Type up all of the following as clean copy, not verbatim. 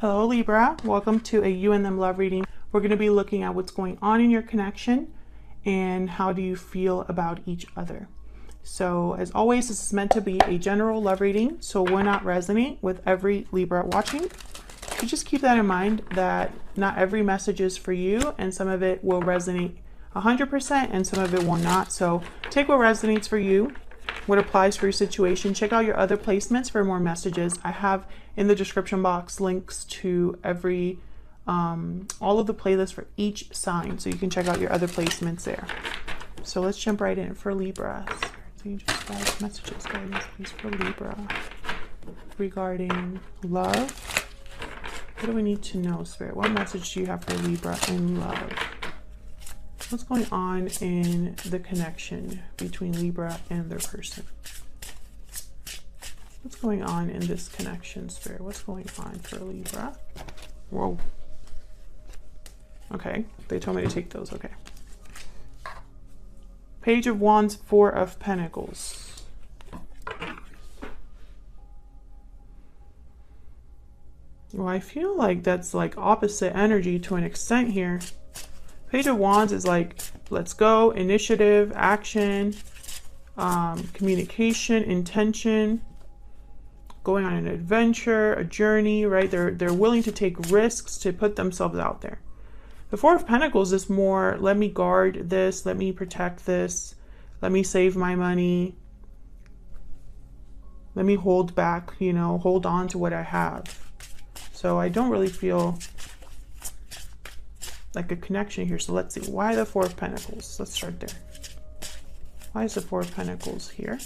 Hello Libra, welcome to a you and them love reading. We're going to be looking at what's going on in your connection and how do you feel about each other. So as always, this is meant to be a general love reading, so will not resonate with every Libra watching. So just keep that in mind that not every message is for you and some of it will resonate 100% and some of it will not. So take what resonates for you, what applies for your situation. Check out your other placements for more messages. I have in the description box links to every all of the playlists for each sign, so you can check out your other placements there. So let's jump right in for Libra. Angels, guys, messages, guidance, please, for Libra regarding love. What do we need to know, Spirit? What message do you have for Libra in love? What's going on in the connection between Libra and their person? What's going on in this connection, Spirit? What's going on for Libra? Whoa. Okay, they told me to take those. Okay. Page of Wands, Four of Pentacles. Well, I feel like that's like opposite energy to an extent here. Page of Wands is like, let's go, initiative, action, communication, intention, going on an adventure, a journey, right? They're willing to take risks to put themselves out there. The Four of Pentacles is more, let me guard this, let me protect this, let me save my money, let me hold back, you know, hold on to what I have. So I don't really feel like a connection here. So let's see, why the Four of Pentacles? Let's start there. Why is the Four of Pentacles here?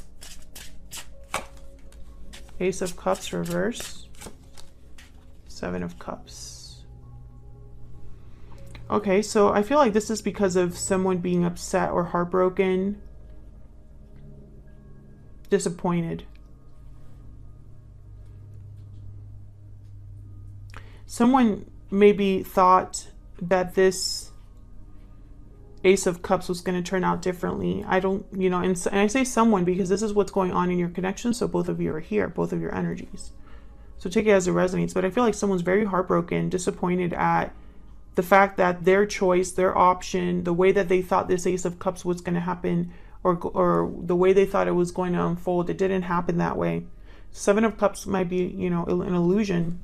Ace of Cups reverse, Seven of Cups. Okay, so I feel like this is because of someone being upset or heartbroken, disappointed. Someone maybe thought that this Ace of Cups was going to turn out differently. I don't, you know, and I say someone because this is what's going on in your connection. So both of you are here, both of your energies. So take it as it resonates. But I feel like someone's very heartbroken, disappointed at the fact that their choice, their option, the way that they thought this Ace of Cups was going to happen, or the way they thought it was going to unfold, it didn't happen that way. Seven of Cups might be, you know, an illusion.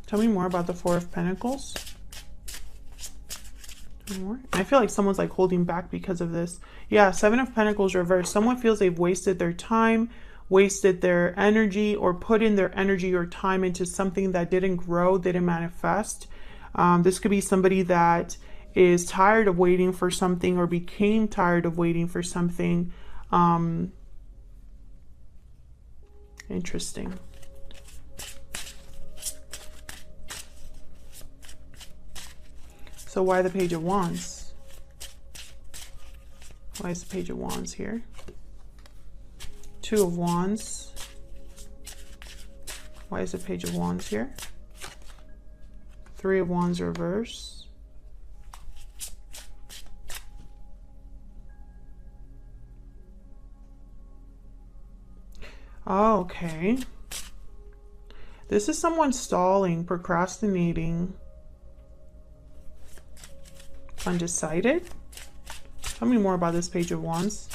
Tell me more about the Four of Pentacles. More. I feel like someone's like holding back because of this. Yeah, Seven of Pentacles reversed. Someone feels they've wasted their time, wasted their energy, or put in their energy or time into something that didn't grow, didn't manifest. This could be somebody that is tired of waiting for something or became tired of waiting for something. Interesting. So why the Page of Wands? Why is the Page of Wands here? Two of Wands. Why is the Page of Wands here? Three of Wands reverse. Oh, okay. This is someone stalling, procrastinating, undecided. Tell me more about this Page of Wands.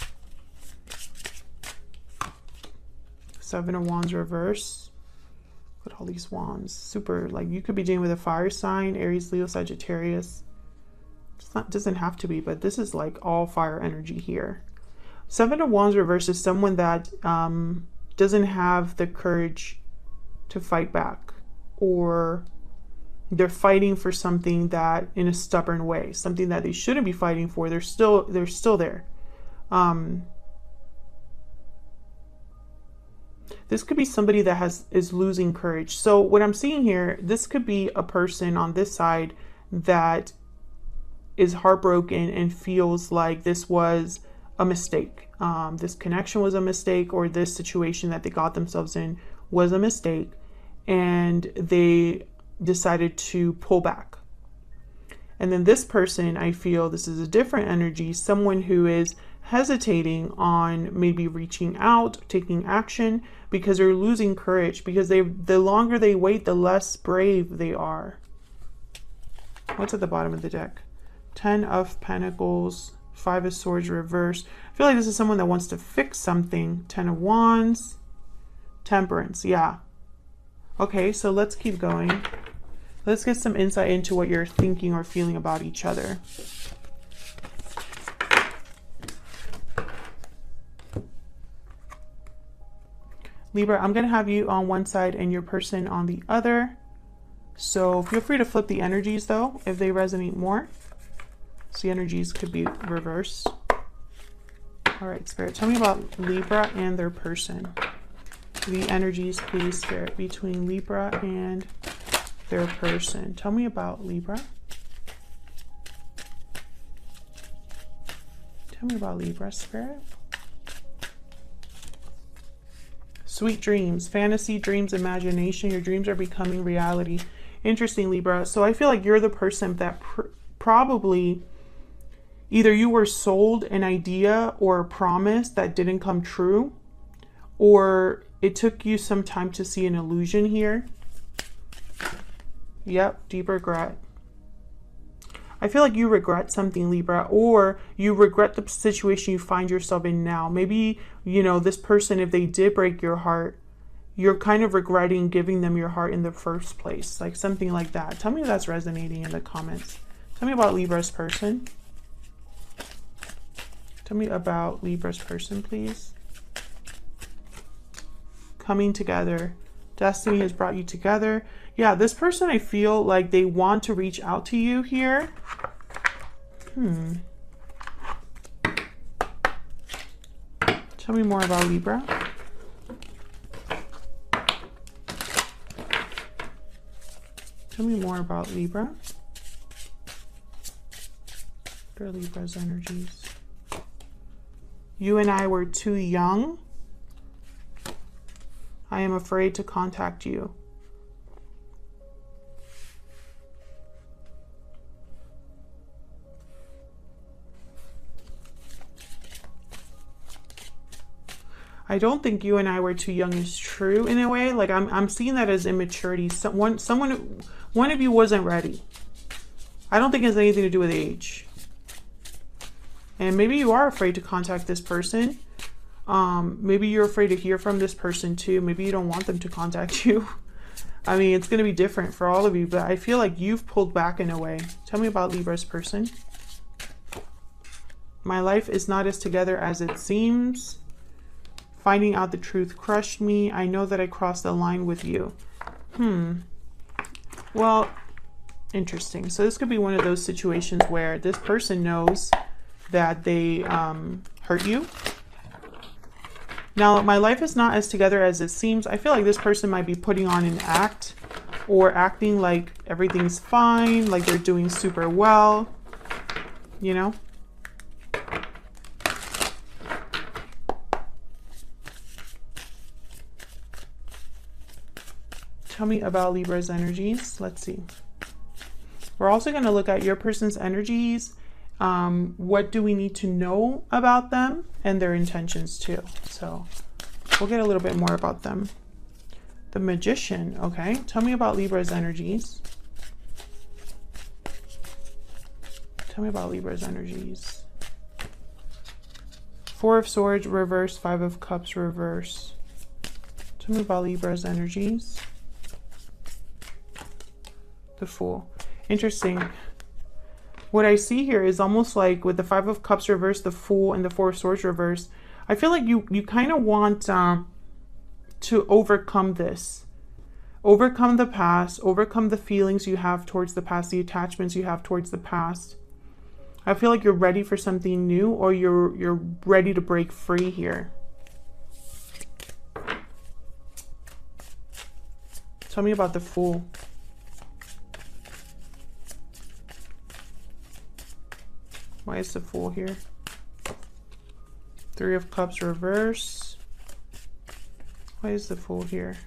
Seven of Wands reverse. Look at all these wands. Super, like, you could be dealing with a fire sign, Aries, Leo, Sagittarius. It's not, doesn't have to be, but this is like all fire energy here. Seven of Wands reverse is someone that doesn't have the courage to fight back, or they're fighting for something that in a stubborn way, something that they shouldn't be fighting for. They're still there. This could be somebody that is losing courage. So what I'm seeing here, this could be a person on this side that is heartbroken and feels like this was a mistake. This connection was a mistake, or this situation that they got themselves in was a mistake, and they decided to pull back. And then this person, I feel this is a different energy, someone who hesitating on maybe reaching out, taking action, because they're losing courage, because the longer they wait, the less brave they are. What's at the bottom of the deck? 10 of Pentacles, 5 of Swords reverse. I feel like this is someone that wants to fix something. 10 of Wands, Temperance. Yeah. Okay, so let's keep going. Let's get some insight into what you're thinking or feeling about each other. Libra, I'm going to have you on one side and your person on the other. So feel free to flip the energies though, if they resonate more. So the energies could be reversed. All right, Spirit, tell me about Libra and their person. The energies, please, Spirit, between Libra and their person. Tell me about Libra. Tell me about Libra, Spirit. Sweet dreams, fantasy, dreams, imagination. Your dreams are becoming reality. Interesting, Libra. So I feel like you're the person that probably either you were sold an idea or a promise that didn't come true, or it took you some time to see an illusion here. Yep, deep regret. I feel like you regret something, Libra, or you regret the situation you find yourself in now. Maybe, you know, this person, if they did break your heart, you're kind of regretting giving them your heart in the first place. Like something like that. Tell me if that's resonating in the comments. Tell me about Libra's person. Tell me about Libra's person, please. Coming together. Destiny has brought you together. Yeah, this person, I feel like they want to reach out to you here. Tell me more about Libra. Tell me more about Libra. What are Libra's energies? You and I were too young. I am afraid to contact you. I don't think you and I were too young is true in a way. Like I'm seeing that as immaturity. One of you wasn't ready. I don't think it has anything to do with age. And maybe you are afraid to contact this person. Maybe you're afraid to hear from this person too. Maybe you don't want them to contact you. I mean, it's going to be different for all of you, but I feel like you've pulled back in a way. Tell me about Libra's person. My life is not as together as it seems. Finding out the truth crushed me. I know that I crossed the line with you. Well, interesting. So this could be one of those situations where this person knows that they hurt you. Now, my life is not as together as it seems. I feel like this person might be putting on an act or acting like everything's fine, like they're doing super well, you know? Tell me about Libra's energies. Let's see. We're also going to look at your person's energies. What do we need to know about them and their intentions too? So we'll get a little bit more about them. The Magician. Okay. Tell me about Libra's energies. Tell me about Libra's energies. 4 of Swords reverse, 5 of Cups reverse. Tell me about Libra's energies. The Fool. Interesting. What I see here is almost like with the 5 of Cups reverse, the Fool, and the 4 of Swords reverse, I feel like you kind of want to overcome this. Overcome the past, overcome the feelings you have towards the past, the attachments you have towards the past. I feel like you're ready for something new, or you're ready to break free here. Tell me about the Fool. Why is the Fool here? 3 of Cups reverse. Why is the Fool here?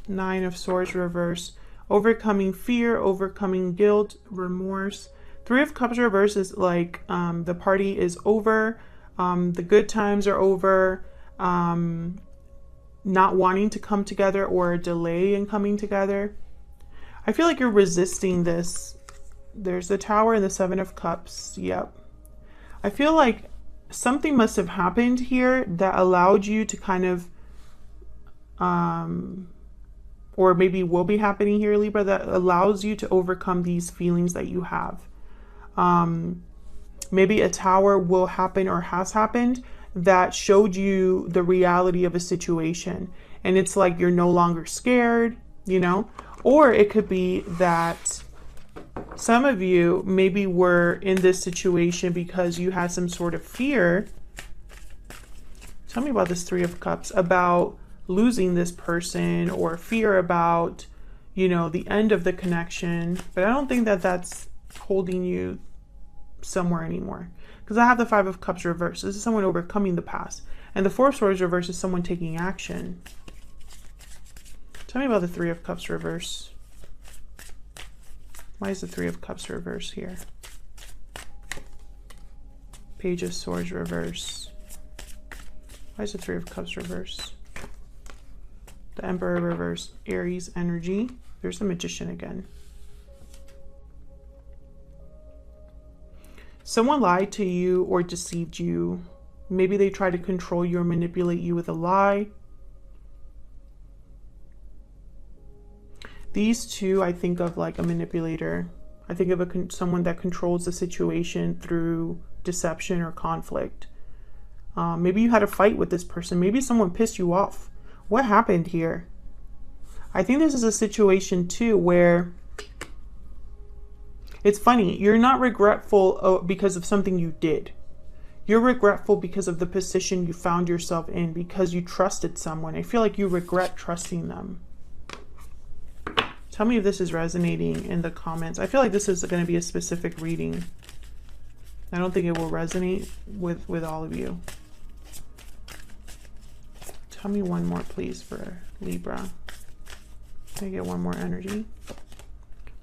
Nine of Swords reverse. overcoming fear, overcoming guilt, remorse. Three of Cups reverse is like the party is over, the good times are over, not wanting to come together or a delay in coming together. I feel like you're resisting this. There's the Tower and the Seven of Cups. Yep. I feel like something must have happened here that allowed you to kind of, or maybe will be happening here, Libra, that allows you to overcome these feelings that you have. Maybe a Tower will happen or has happened that showed you the reality of a situation. And it's like you're no longer scared, you know? Or it could be that some of you maybe were in this situation because you had some sort of fear. Tell me about this Three of Cups, about losing this person, or fear about, you know, the end of the connection. But I don't think that that's holding you somewhere anymore, because I have the Five of Cups reversed. This is someone overcoming the past, and the Four of Swords reversed is someone taking action. Tell me about the Three of Cups reverse. Why is the Three of Cups reverse here? Page of Swords reverse. Why is the Three of Cups reverse? The Emperor reverse. Aries energy. There's the Magician again. Someone lied to you or deceived you. Maybe they tried to control you or manipulate you with a lie. These two, I think of like a manipulator. I think of someone that controls the situation through deception or conflict. Maybe you had a fight with this person. Maybe someone pissed you off. What happened here? I think this is a situation too where it's funny. You're not regretful because of something you did. You're regretful because of the position you found yourself in, because you trusted someone. I feel like you regret trusting them. Tell me if this is resonating in the comments. I feel like this is going to be a specific reading. I don't think it will resonate with all of you. Tell me one more, please, for Libra. Can I get one more energy?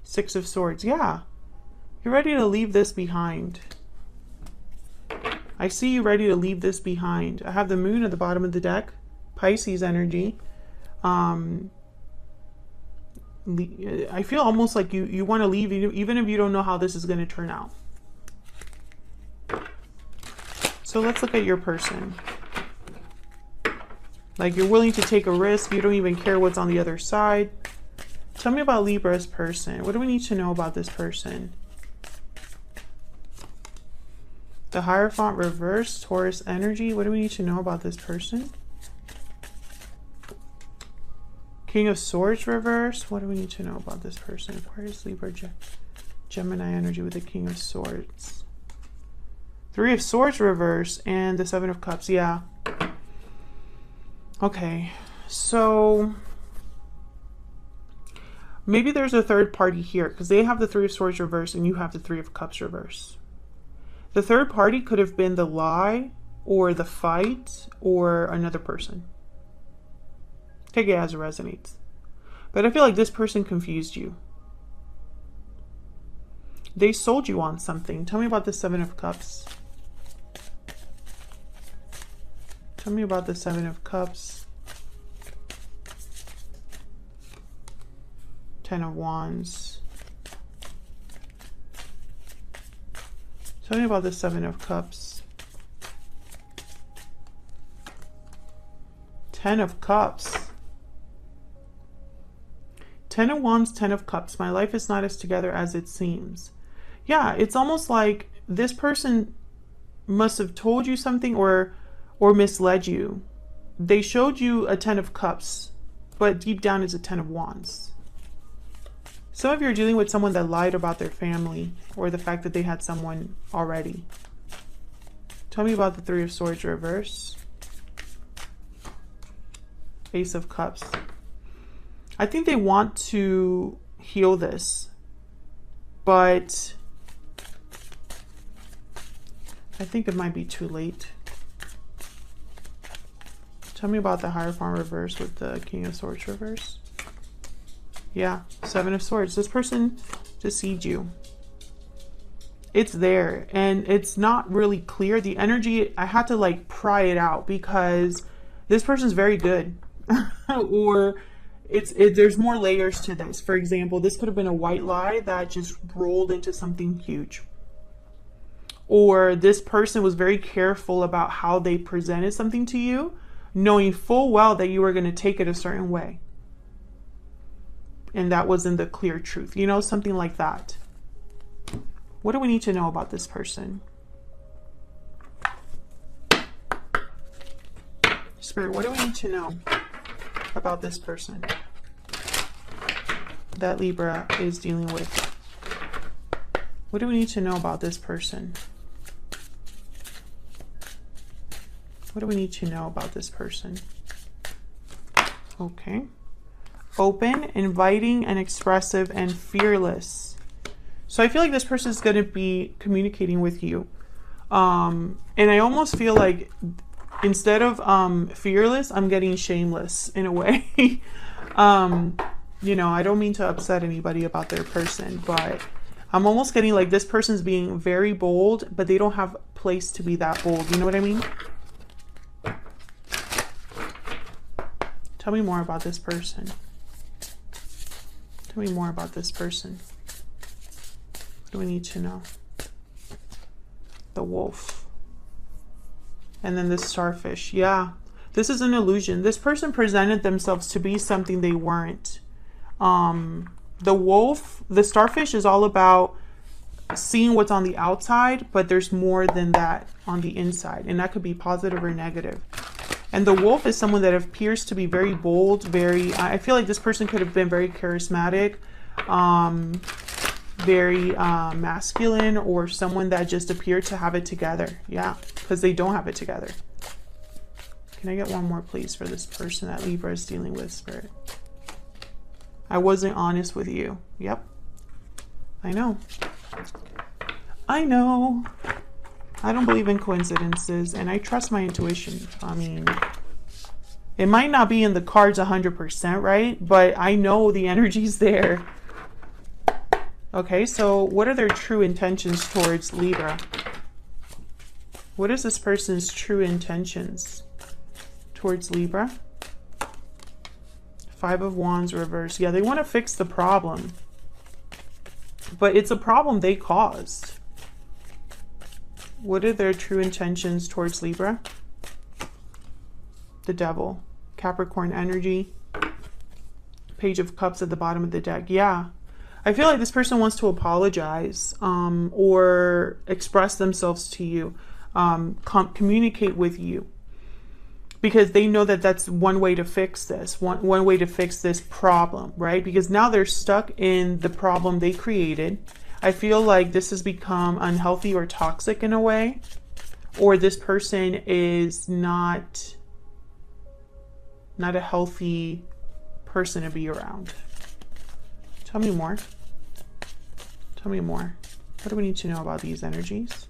Six of Swords. Yeah. You're ready to leave this behind. I see you ready to leave this behind. I have the Moon at the bottom of the deck. Pisces energy. I feel almost like you want to leave even if you don't know how this is going to turn out. So let's look at your person. Like, you're willing to take a risk. You don't even care what's on the other side. Tell me about Libra's person. What do we need to know about this person? The Hierophant reversed, Taurus energy. What do we need to know about this person? King of Swords reverse. What do we need to know about this person? Aquarius, Libra, Gemini energy with the King of Swords. Three of Swords reverse and the Seven of Cups. Yeah. Okay. So maybe there's a third party here, because they have the Three of Swords reverse and you have the Three of Cups reverse. The third party could have been the lie or the fight or another person. Take it as it resonates. But I feel like this person confused you. They sold you on something. Tell me about the Seven of Cups. Tell me about the Seven of Cups. Ten of Wands. Tell me about the Seven of Cups. Ten of Cups. Ten of Wands, Ten of Cups. My life is not as together as it seems. Yeah, it's almost like this person must have told you something or misled you. They showed you a Ten of Cups, but deep down is a Ten of Wands. Some of you are dealing with someone that lied about their family or the fact that they had someone already. Tell me about the Three of Swords reverse. Ace of Cups. I think they want to heal this, but I think it might be too late. Tell me about the Hierophant reverse with the King of Swords reverse. Yeah, Seven of Swords. This person deceived you. It's there and it's not really clear. The energy, I had to like pry it out because this person's very good. Or there's more layers to this. For example, this could have been a white lie that just rolled into something huge. Or this person was very careful about how they presented something to you, knowing full well that you were going to take it a certain way. And that wasn't the clear truth, you know, something like that. What do we need to know about this person? Spirit, what do we need to know about this person that Libra is dealing with? What do we need to know about this person? What do we need to know about this person? Okay. Open, inviting, and expressive, and fearless. So I feel like this person is going to be communicating with you. And I almost feel like instead of fearless, I'm getting shameless in a way. You know, I don't mean to upset anybody about their person, but I'm almost getting like this person's being very bold, but they don't have place to be that bold. You know what I mean? Tell me more about this person. Tell me more about this person. What do we need to know? The wolf. And then the starfish. Yeah, this is an illusion. This person presented themselves to be something they weren't. The wolf, the starfish is all about seeing what's on the outside, but there's more than that on the inside. And that could be positive or negative. And the wolf is someone that appears to be very bold, I feel like this person could have been very charismatic, very masculine, or someone that just appeared to have it together. Yeah, because they don't have it together. Can I get one more, please, for this person that Libra is dealing with, Spirit? I wasn't honest with you. Yep. I know. I know. I don't believe in coincidences, and I trust my intuition. I mean, it might not be in the cards 100%, right? But I know the energy's there. Okay, so what are their true intentions towards Libra? What is this person's true intentions towards Libra? Five of Wands reversed. Yeah, they want to fix the problem. But it's a problem they caused. What are their true intentions towards Libra? The Devil. Capricorn energy. Page of Cups at the bottom of the deck. Yeah. I feel like this person wants to apologize or express themselves to you. Communicate with you. Because they know that that's one way to fix this. One way to fix this problem, right? Because now they're stuck in the problem they created. I feel like this has become unhealthy or toxic in a way, or this person is not a healthy person to be around. Tell me more. Tell me more. What do we need to know about these energies?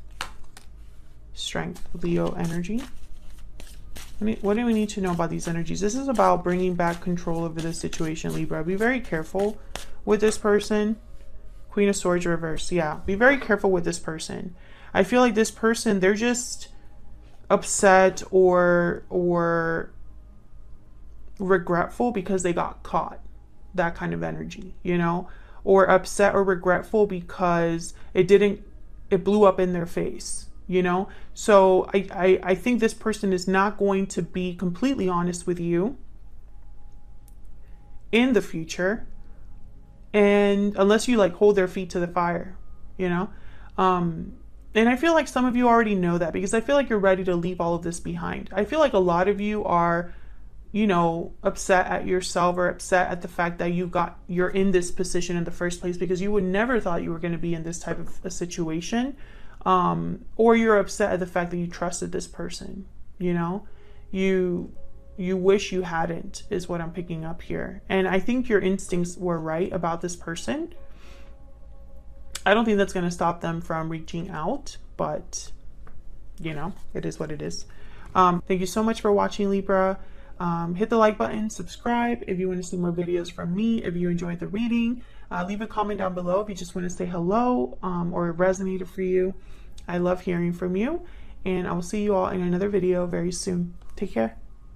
Strength, Leo energy. What do we need to know about these energies? This is about bringing back control over the situation, Libra. Be very careful with this person. Queen of Swords reverse. Yeah, be very careful with this person. I feel like this person, they're just upset or regretful because they got caught. That kind of energy, you know? Or upset or regretful because it blew up in their face, you know? So I think this person is not going to be completely honest with you in the future. And unless you like hold their feet to the fire, you know? And I feel like some of you already know that because I feel like you're ready to leave all of this behind. I feel like a lot of you are, you know, upset at yourself or upset at the fact that you're in this position in the first place because you would never thought you were going to be in this type of a situation. Or you're upset at the fact that you trusted this person, you know? You wish you hadn't, is what I'm picking up here. And I think your instincts were right about this person. I don't think that's going to stop them from reaching out, but, you know, it is what it is. Thank you so much for watching, Libra. Hit the like button, subscribe if you want to see more videos from me. If you enjoyed the reading, leave a comment down below if you just want to say hello or it resonated for you. I love hearing from you, and I will see you all in another video very soon. Take care.